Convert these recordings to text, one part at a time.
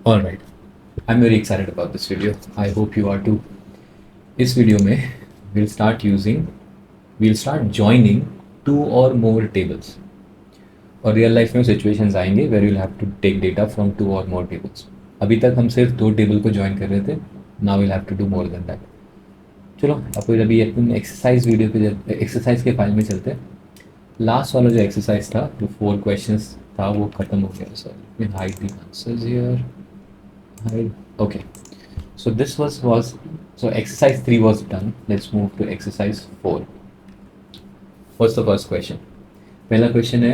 All right, I'm very excited about this video. I hope you are too. इस video में we'll start joining two or more tables. और real life में situations आएंगे where you'll have to take data from two or more tables. अभी तक हम सिर्फ दो टेबल को ज्वाइन कर रहे थे. Now will have to do more than that. चलो आपको अभी अपन एक्सरसाइज वीडियो पे एक्सरसाइज के फाइल में चलते हैं. लास्ट वाला जो एक्सरसाइज था जो 4 क्वेश्चंस था वो खत्म हो गया. Sir hide the answers here. Hide. Okay. So this was so exercise 3 was done. Let's move to exercise 4. What's the first question? पहला क्वेश्चन है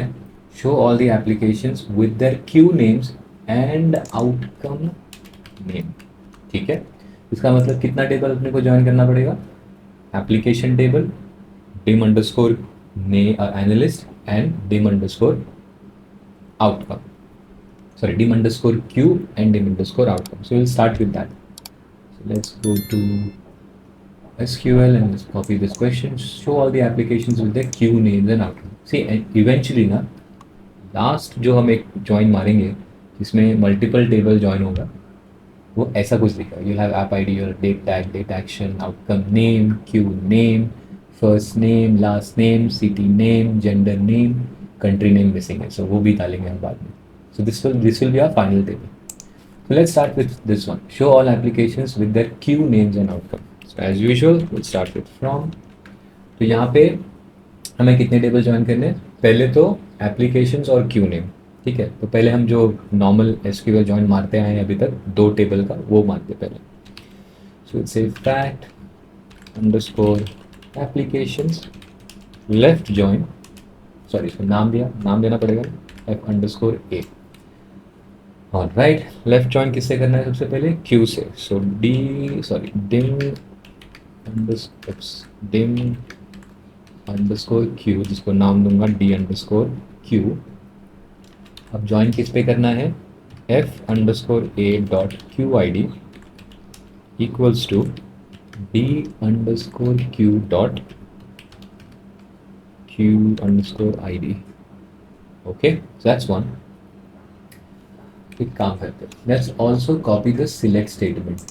show all the applications with their queue names and outcome name. ठीक है. इसका मतलब कितना table अपने को join करना पड़ेगा? Application table, dim underscore analyst and dim underscore outcome. Sorry, dim underscore queue and dim underscore outcome. So we'll start with that. So let's go to SQL and let's copy this question. Show all the applications with their queue names and outcome. See, eventually ना last जो हम एक join मारेंगे जिसमें multiple table join होगा वो ऐसा कुछ दिखा. You have app I D और date tag, date action, outcome name, Q name, first name, last name, city name, gender name, country name missing है. सो वो भी डालेंगे हम बाद में. So this will be our final table. So let's start with this one. Show all applications with their queue names and outcome. So as usual, we'll start with from. तो यहाँ पे हमें कितने टेबल ज्वाइन करने हैं? पहले तो applications और क्यू नेम. ठीक है. तो पहले हम जो नॉर्मल एसक्यूएल ज्वाइन मारते आए हैं अभी तक 2 टेबल का वो मारते पहले. So it's a fact underscore applications left join. Sorry इसको नाम देना पड़ेगा एफ अंडरस्कोर ए. राइट. लेफ्ट ज्वाइन किससे करना है? सबसे पहले क्यू से. सो डिम अंडरस्कोर क्यू जिसको नाम दूंगा डी अंडरस्कोर क्यू. अब ज्वाइन किस पे करना है? F underscore A dot Q I D equals to D underscore Q dot Q underscore I D. Okay, so that's one. एक काम करते हैं. Let's also copy the select statement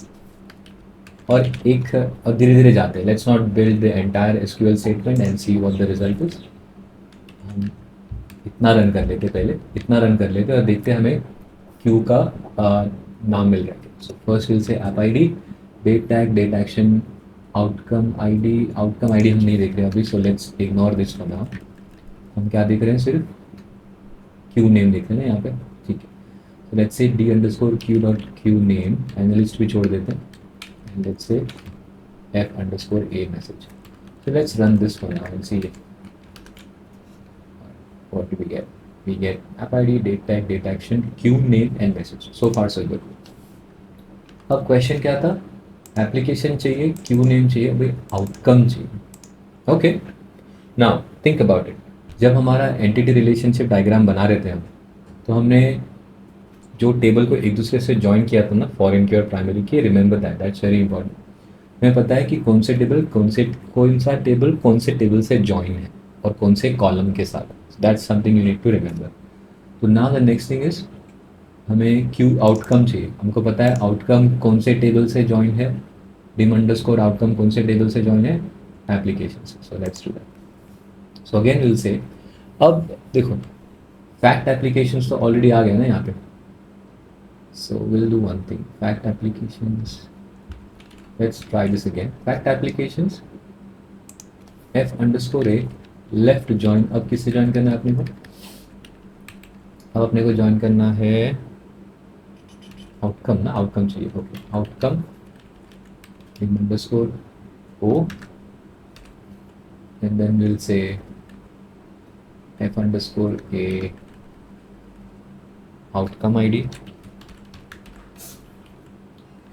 और एक और धीरे धीरे जाते हैं. Let's not build the entire SQL statement and see what the result is. हम इतना रन कर लेते और देखते हैं हमें क्यू का नाम मिल रहा है. So first will say app I D, date tag, date action, outcome I D हम नहीं देख रहे अभी. So let's ignore this for now. हम क्या देख रहे हैं? सिर्फ क्यू नेम देख रहे हैं यहाँ पे. ठीक है. So let's say d underscore q dot q name analyst भी छोड़ देते हैं and let's say f underscore a message. So let's run this for now and see what do we get. We get app id, date tag, date action, q name and message. So far so good. अब question क्या था? Application चाहिए, queue name चाहिए, भाई outcome चाहिए. Okay. Now think about it. जब हमारा entity relationship diagram बना रहे थे हम तो हमने जो टेबल को एक दूसरे से ज्वाइन किया था ना फॉरेन की और प्राइमरी की. Remember that's very important. हमें पता है कि कौन सा टेबल कौन से टेबल से ज्वाइन है और कौन से कॉलम के साथ. That's something you need to remember. तो now the next thing is हमें क्यू आउटकम चाहिए. हमको पता है आउटकम कौन से टेबल से ज्वाइन है. डिम अंडरस्कोर आउटकम कौन से टेबल से ज्वाइन है? एप्लीकेशन से. So let's do that. So again will say अब देखो फैक्ट एप्लीकेशंस तो ऑलरेडी आ गए ना यहाँ पे. So we'll do one thing. Fact applications. Let's try this again. Fact applications. F underscore A left join. अब किससे ज्वाइन करना है अपने को? अब अपने को ज्वाइन करना है आउटकम ना. आउटकम चाहिए. Okay. Outcome underscore O and then we'll say F underscore A outcome ID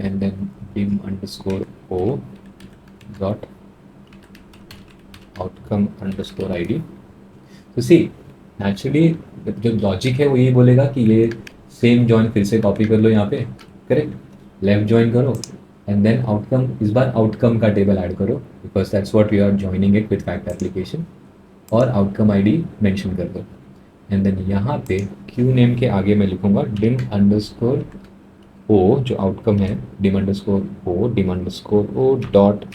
and then dim underscore o dot outcome underscore id. तो सी नेचुरली जो लॉजिक है वो ये बोलेगा कि ये सेम ज्वाइन फिर से कॉपी कर लो यहाँ पे. करेक्ट. लेफ्ट ज्वाइन करो एंड देन आउटकम. इस बार आउटकम का टेबल ऐड करो because that's what we are joining it with fact application. और आउटकम आईडी मेंशन कर दो. एंड देन यहाँ पे क्यू नेम के आगे मैं लिखूंगा डिम अंडरस्कोर ओ जो आउटकम है dim underscore O dot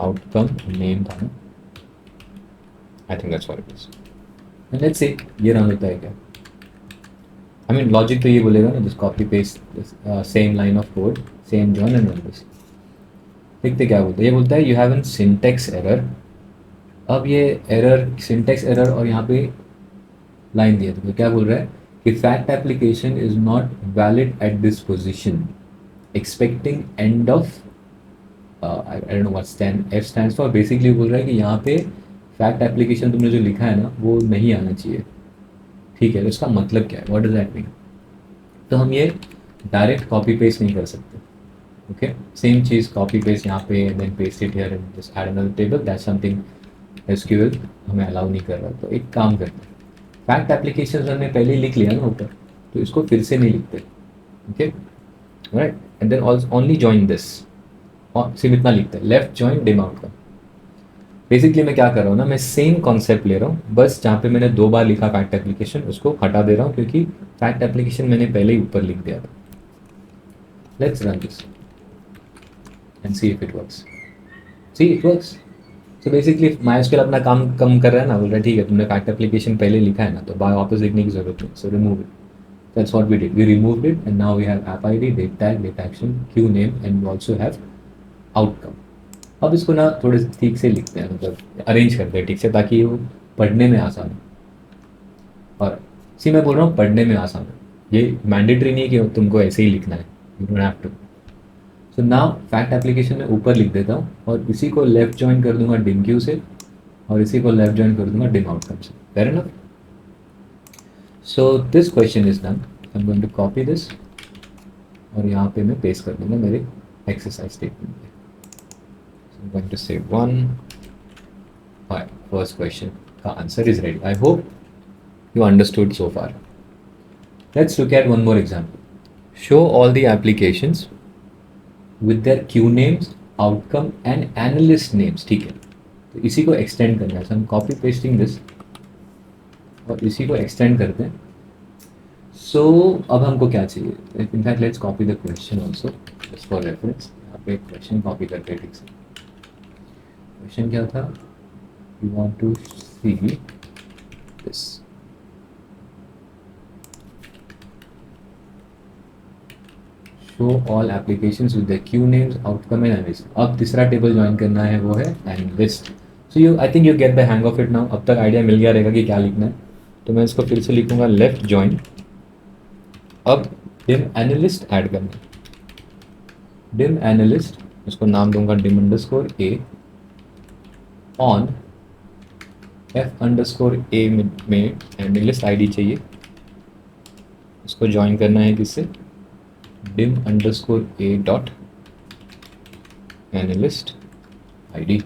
outcome name था ना, I think that's what it is. And let's say ये रन होता है क्या, आई मीन लॉजिक तो ये बोलेगा ना, just copy paste same line of code, same join and run this. देखते क्या बोलता है, ये बोलता है you have an syntax error. अब ये एरर सिंटेक्स एरर और यहाँ पे लाइन दिया तो क्या बोल रहा है कि fact application is not valid at this position expecting end of I don't know what F stands for. Basically बोल रहा है कि यहाँ पे फैक्ट एप्लीकेशन तुमने जो लिखा है ना वो नहीं आना चाहिए। ठीक है, तो इसका मतलब क्या है, व्हाट डज दैट मीन। तो हम ये डायरेक्ट कॉपी पेस्ट नहीं कर सकते। ओके, सेम चीज़ कॉपी पेस्ट यहाँ पे then paste it here and just add another table, that's something SQL हमें अलाउ नहीं कर रहा। तो एक काम करते हैं, फैक्ट एप्लीकेशन हमने पहले ही लिख लिया ना ऊपर, तो इसको फिर से नहीं लिखते। Okay right, and then only join this, और सिर्फ इतना लिखते हैं, left join dim outcome. Basically मैं क्या कर रहा हूँ ना, मैं सेम कॉन्सेप्ट ले रहा हूँ, बस जहाँ पे मैंने 2 बार लिखा फैक्ट एप्लीकेशन उसको हटा दे रहा हूँ क्योंकि फैक्ट एप्लीकेशन मैंने पहले ही ऊपर लिख दिया था। Let's run this and see if it works. See it works. So basically MySQL अपना काम कम कर रहा है ना, बोल रहा है ठीक है तुमने फैक्ट एप्लीकेशन पहले लिखा है ना, तो वापस लिखने की जरूरत नहीं, so remove it. That's what we did. We removed it, and now we have app ID, date tag, date action, queue name, and we also have outcome. अब इसको ना थोड़े ठीक से लिखते हैं, मतलब अरेंज करते हैं ठीक से, ताकि वो पढ़ने में आसान हो। और सी मैं बोल रहा हूँ पढ़ने में आसान हो, ये मैंडेटरी नहीं है कि तुमको ऐसे ही लिखना है, you don't have to. So now fact application में ऊपर लिख देता हूँ और इसी को लेफ्ट ज्वाइन कर दूंगा डिम क्यू से, और इसी को लेफ्ट ज्वाइन कर दूंगा डिम आउटकम से। Fair enough. So this question is done. I'm going to copy this और यहाँ पे मैं पेस्ट कर दूंगा मेरे एक्सरसाइज स्टेटमेंट पे। So I'm going to say 1. Alright, first question का answer is ready. I hope you understood so far. Let's look at one more example. Show all the applications with their queue names, outcome and analyst names. ठीक है, तो इसी को extend करना है। So I'm copy pasting this और इसी को एक्सटेंड करते हैं। सो अब हमको क्या चाहिए, in fact let's copy the question also just for reference. यहाँ पे क्वेश्चन कॉपी करते हैं ठीक से। क्वेश्चन क्या था, you want to see this, show all applications with the Q names, outcome and analyst. अब तीसरा टेबल ज्वाइन करना है वो है analyst. So you I think you get the hang of it now. अब तक आइडिया मिल गया रहेगा कि क्या लिखना है। तो मैं इसको फिर से लिखूंगा लेफ्ट जॉइन, अब डिम एनालिस्ट ऐड करना, डिम एनालिस्ट, इसको नाम दूंगा dim underscore A on F underscore ए में एनालिस्ट आईडी चाहिए, इसको ज्वाइन करना है किससे, dim underscore A dot analyst ID.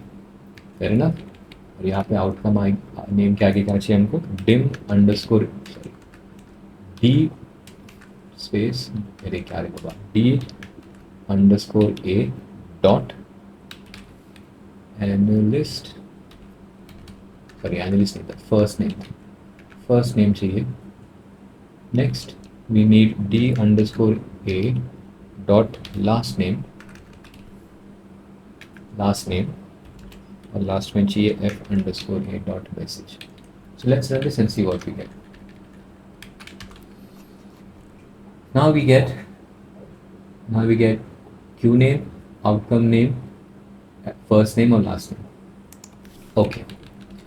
Fair enough. और यहाँ पे आउटकम नेम के आगे क्या चाहिए हमको, डिम अंडरस्कोर डी स्पेस मेरे क्या रे बाबा, D underscore A dot analyst, sorry analyst नहीं था, फर्स्ट नेम चाहिए। Next we need D underscore A dot last name, और लास्ट में चाहिए F underscore A dot message. So let's run this and see what we get. Now we get queue name, outcome name, first name or last name. Okay,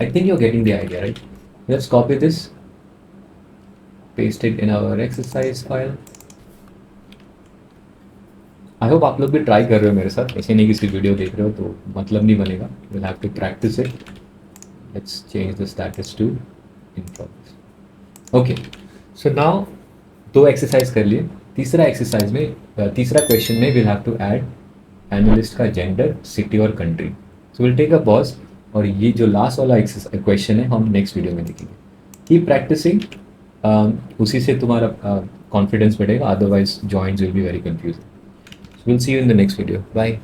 I think you're getting the idea, right? Let's copy this, paste it in our exercise file. I hope आप लोग भी try कर रहे हो मेरे साथ, ऐसे नहीं किसी वीडियो देख रहे हो तो मतलब नहीं बनेगा, you'll have to practice it. Let's change the status to in progress. Okay, so now 2 exercise कर लिए। तीसरा एक्सरसाइज में तीसरा क्वेश्चन में will have to add analyst का जेंडर, सिटी और country. So will take a pause, और ये जो लास्ट वाला क्वेश्चन है हम नेक्स्ट वीडियो में देखेंगे। कीप प्रैक्टिसिंग, उसी से तुम्हारा कॉन्फिडेंस बढ़ेगा, otherwise joints will be very confusing. So will see you in the next video, bye.